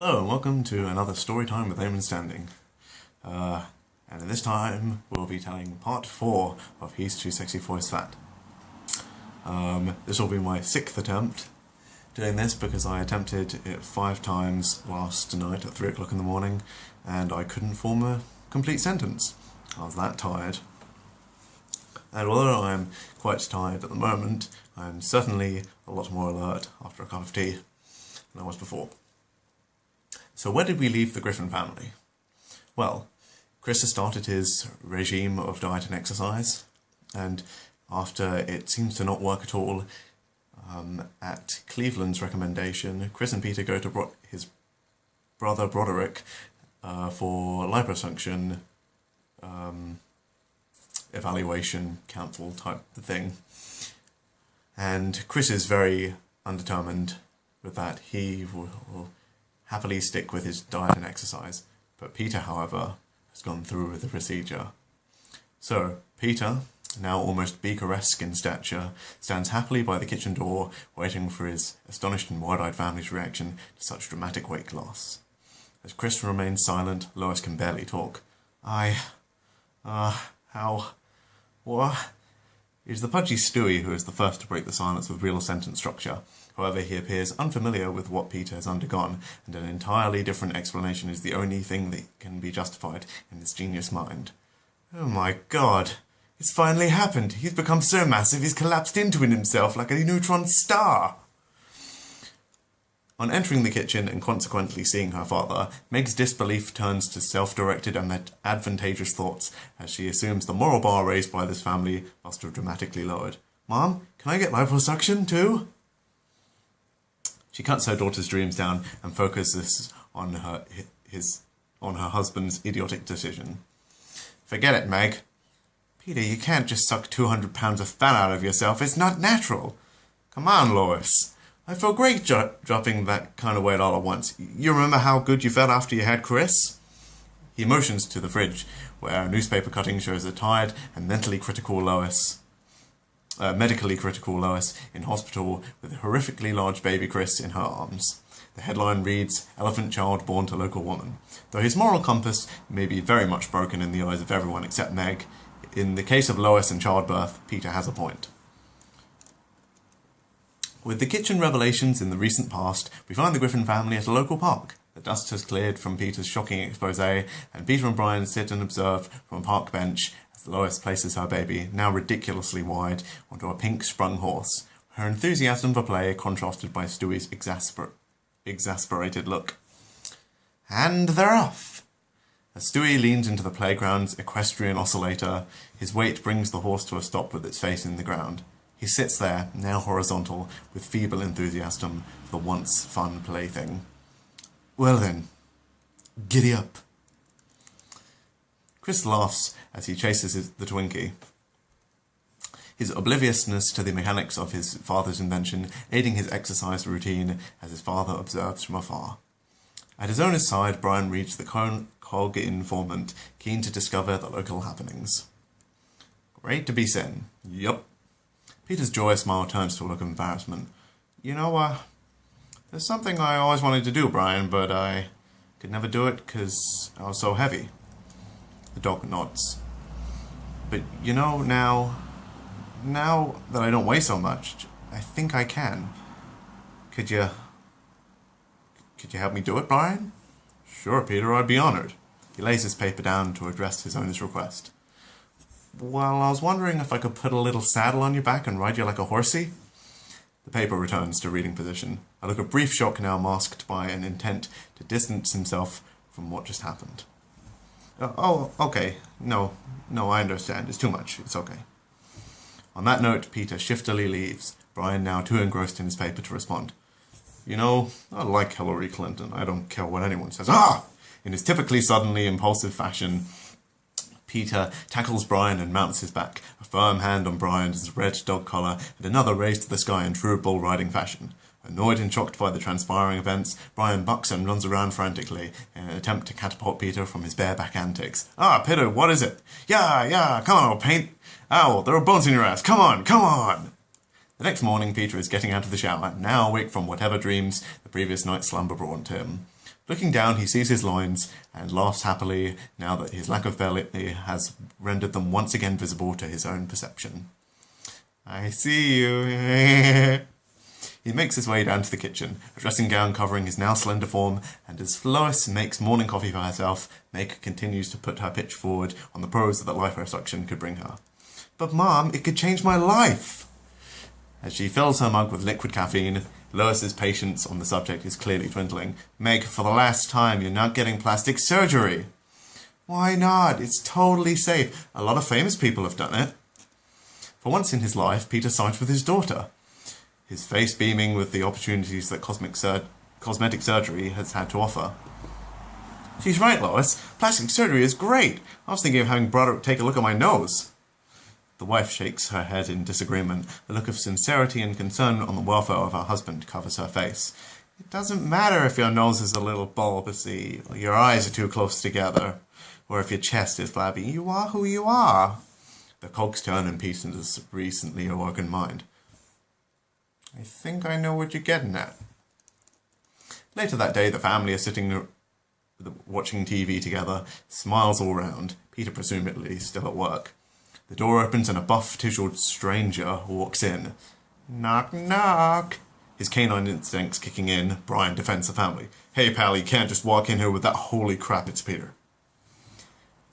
Hello and welcome to another story time with Eamon Standing. And this time we'll be telling part 4 of He's Too Sexy for His Fat. This will be my 6th attempt doing this because I attempted it 5 times last night at 3 o'clock in the morning and I couldn't form a complete sentence. I was that tired. And although I'm quite tired at the moment, I'm certainly a lot more alert after a cup of tea than I was before. So where did we leave the Griffin family? Well, Chris has started his regime of diet and exercise, and after it seems to not work at all, at Cleveland's recommendation, Chris and Peter go to his brother Broderick for liposuction evaluation council type thing. And Chris is very undetermined with that. He will happily stick with his diet and exercise, but Peter, however, has gone through with the procedure. So, Peter, now almost Beaker-esque in stature, stands happily by the kitchen door, waiting for his astonished and wide-eyed family's reaction to such dramatic weight loss. As Chris remains silent, Lois can barely talk. What? It is the pudgy Stewie who is the first to break the silence with real sentence structure. However, he appears unfamiliar with what Peter has undergone, and an entirely different explanation is the only thing that can be justified in his genius mind. Oh my god! It's finally happened! He's become so massive he's collapsed into it himself like a neutron star! On entering the kitchen and consequently seeing her father, Meg's disbelief turns to self-directed and advantageous thoughts as she assumes the moral bar raised by this family must have dramatically lowered. Mom, can I get liposuction too? She cuts her daughter's dreams down and focuses on her husband's idiotic decision. Forget it, Meg. Peter, you can't just suck 200 pounds of fat out of yourself. It's not natural. Come on, Lois. I feel great dropping that kind of weight all at once. You remember how good you felt after you had Chris? He motions to the fridge, where a newspaper cutting shows a tired and medically critical Lois in hospital with a horrifically large baby Chris in her arms. The headline reads, "Elephant child born to local woman." Though his moral compass may be very much broken in the eyes of everyone except Meg, in the case of Lois and childbirth, Peter has a point. With the kitchen revelations in the recent past, we find the Griffin family at a local park. The dust has cleared from Peter's shocking expose, and Peter and Brian sit and observe from a park bench as Lois places her baby, now ridiculously wide, onto a pink-sprung horse, her enthusiasm for play contrasted by Stewie's exasperated look. And they're off! As Stewie leans into the playground's equestrian oscillator, his weight brings the horse to a stop with its face in the ground. He sits there, now horizontal, with feeble enthusiasm for the once fun plaything. Well then, giddy up. Chris laughs as he chases the Twinkie, his obliviousness to the mechanics of his father's invention aiding his exercise routine as his father observes from afar. At his owner's side, Brian reads the cog informant, keen to discover the local happenings. Great to be seen. Yup. Peter's joyous smile turns to a look of embarrassment. You know, there's something I always wanted to do, Brian, but I could never do it because I was so heavy. The dog nods. But you know, now that I don't weigh so much, I think I can. Could you help me do it, Brian? Sure, Peter, I'd be honored. He lays his paper down to address his owner's request. Well, I was wondering if I could put a little saddle on your back and ride you like a horsey? The paper returns to reading position, a look of brief shock now masked by an intent to distance himself from what just happened. Okay. No, I understand. It's too much. It's okay. On that note, Peter shiftily leaves, Brian now too engrossed in his paper to respond. You know, I like Hillary Clinton. I don't care what anyone says. In his typically suddenly impulsive fashion, Peter tackles Brian and mounts his back, a firm hand on Brian's red dog collar and another raised to the sky in true bull riding fashion. Annoyed and shocked by the transpiring events, Brian bucks and runs around frantically in an attempt to catapult Peter from his bareback antics. Peter, what is it? Yeah, come on, old paint. Ow, there are bones in your ass. Come on! The next morning, Peter is getting out of the shower, now awake from whatever dreams the previous night's slumber brought to him. Looking down, he sees his loins and laughs happily now that his lack of belly has rendered them once again visible to his own perception. I see you. He makes his way down to the kitchen, a dressing gown covering his now slender form, and as Lois makes morning coffee for herself, Meg continues to put her pitch forward on the pros that liposuction could bring her. But Mom, it could change my life! As she fills her mug with liquid caffeine, Lois's patience on the subject is clearly dwindling. Meg, for the last time, you're not getting plastic surgery. Why not? It's totally safe. A lot of famous people have done it. For once in his life, Peter sides with his daughter, his face beaming with the opportunities that cosmetic surgery has had to offer. She's right, Lois. Plastic surgery is great. I was thinking of having Broderick take a look at my nose. The wife shakes her head in disagreement. A look of sincerity and concern on the welfare of her husband covers her face. It doesn't matter if your nose is a little bulbousy, or your eyes are too close together, or if your chest is flabby. You are who you are. The cogs turn in Peter's recently awoken mind. I think I know what you're getting at. Later that day, the family are sitting watching TV together, smiles all round, Peter presumably still at work. The door opens and a buff-tissued stranger walks in. Knock, knock. His canine instincts kicking in, Brian defends the family. Hey, pal, you can't just walk in here with that. Holy crap, it's Peter.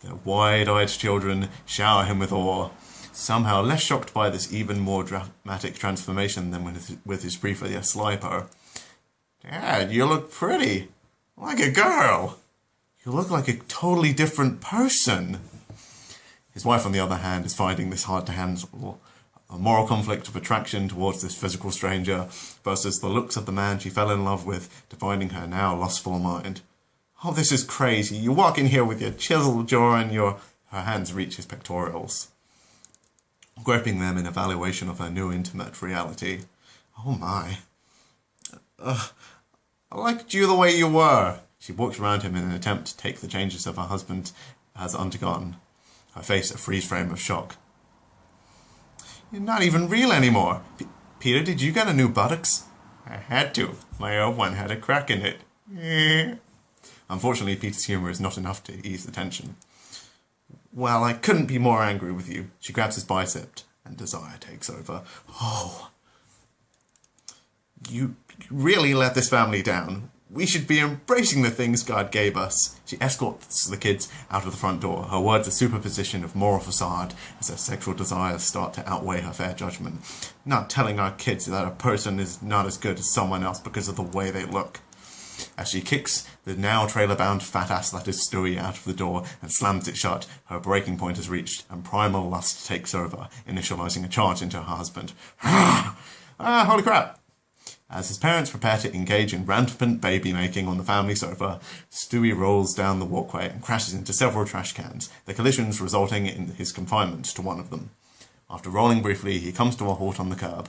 The wide-eyed children shower him with awe, somehow less shocked by this even more dramatic transformation than with his previous sliper. Dad, you look pretty. Like a girl. You look like a totally different person. His wife, on the other hand, is finding this hard to handle. A moral conflict of attraction towards this physical stranger versus the looks of the man she fell in love with, defining her now lustful mind. Oh, this is crazy. You walk in here with your chiseled jaw and her hands reach his pectorals, groping them in evaluation of her new intimate reality. Oh my. I liked you the way you were. She walks around him in an attempt to take the changes of her husband has undergone, her face a freeze frame of shock. You're not even real anymore. Peter, did you get a new buttocks? I had to. My old one had a crack in it. Unfortunately, Peter's humour is not enough to ease the tension. Well, I couldn't be more angry with you. She grabs his bicep, and desire takes over. Oh. You really let this family down. We should be embracing the things God gave us. She escorts the kids out of the front door, her words a superposition of moral facade as her sexual desires start to outweigh her fair judgment. Not telling our kids that a person is not as good as someone else because of the way they look. As she kicks the now trailer-bound fat ass that is Stewie out of the door and slams it shut, her breaking point is reached and primal lust takes over, initializing a charge into her husband. Holy crap! As his parents prepare to engage in rampant baby-making on the family sofa, Stewie rolls down the walkway and crashes into several trash cans, the collisions resulting in his confinement to one of them. After rolling briefly, he comes to a halt on the curb.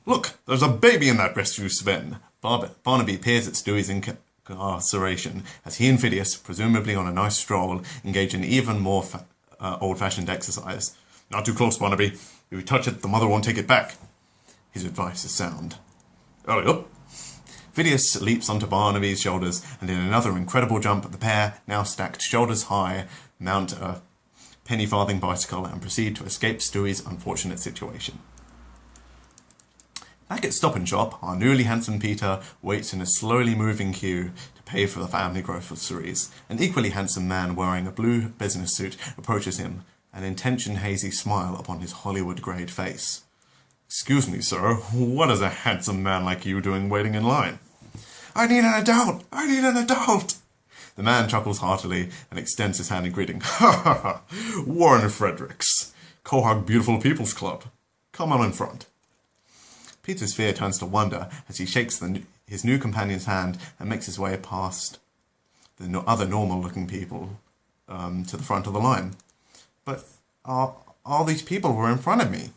Look, there's a baby in that rescue bin. Barnaby peers at Stewie's incarceration as he and Phineas, presumably on a nice stroll, engage in even more old-fashioned exercise. Not too close, Barnaby. If you touch it, the mother won't take it back. His advice is sound. Hurry up. Phineas leaps onto Barnaby's shoulders, and in another incredible jump, the pair, now stacked shoulders high, mount a penny-farthing bicycle and proceed to escape Stewie's unfortunate situation. Back at Stop and Shop, our newly handsome Peter waits in a slowly moving queue to pay for the family groceries. An equally handsome man wearing a blue business suit approaches him, an intention-hazy smile upon his Hollywood-grade face. Excuse me, sir, what is a handsome man like you doing waiting in line? I need an adult! I need an adult! The man chuckles heartily and extends his hand in greeting. Ha ha ha! Warren Fredericks, Quahog Beautiful People's Club. Come on in front. Peter's fear turns to wonder as he shakes his new companion's hand and makes his way past the other normal-looking people to the front of the line. But all these people were in front of me.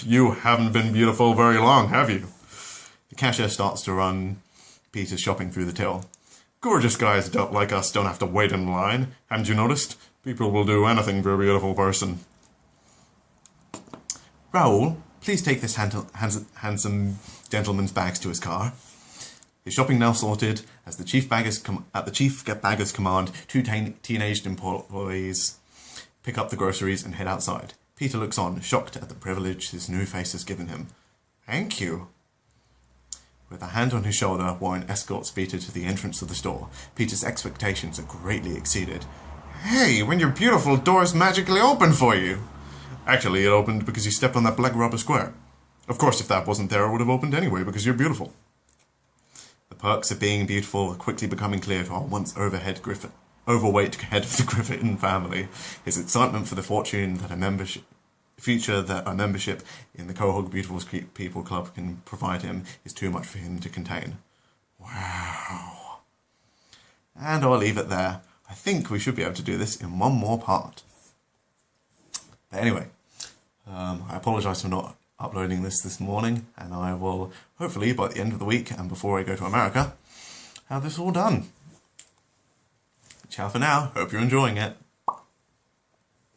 You haven't been beautiful very long, have you? The cashier starts to run Peter's shopping through the till. Gorgeous guys like us don't have to wait in line. Haven't you noticed? People will do anything for a beautiful person. Raoul, please take this handsome gentleman's bags to his car. His shopping now sorted, at the chief bagger's command, two teenaged employees pick up the groceries and head outside. Peter looks on, shocked at the privilege his new face has given him. Thank you. With a hand on his shoulder, Warren escorts Peter to the entrance of the store. Peter's expectations are greatly exceeded. Hey, when your beautiful doors magically open for you! Actually, it opened because you stepped on that black rubber square. Of course, if that wasn't there, it would have opened anyway, because you're beautiful. The perks of being beautiful are quickly becoming clear to our once overweight head of the Griffin family. His excitement for the future that a membership in the Quahog Beautiful People Club can provide him is too much for him to contain. Wow. And I'll leave it there. I think we should be able to do this in one more part. But anyway, I apologise for not uploading this morning, and I will, hopefully, by the end of the week and before I go to America, have this all done. Ciao for now. Hope you're enjoying it.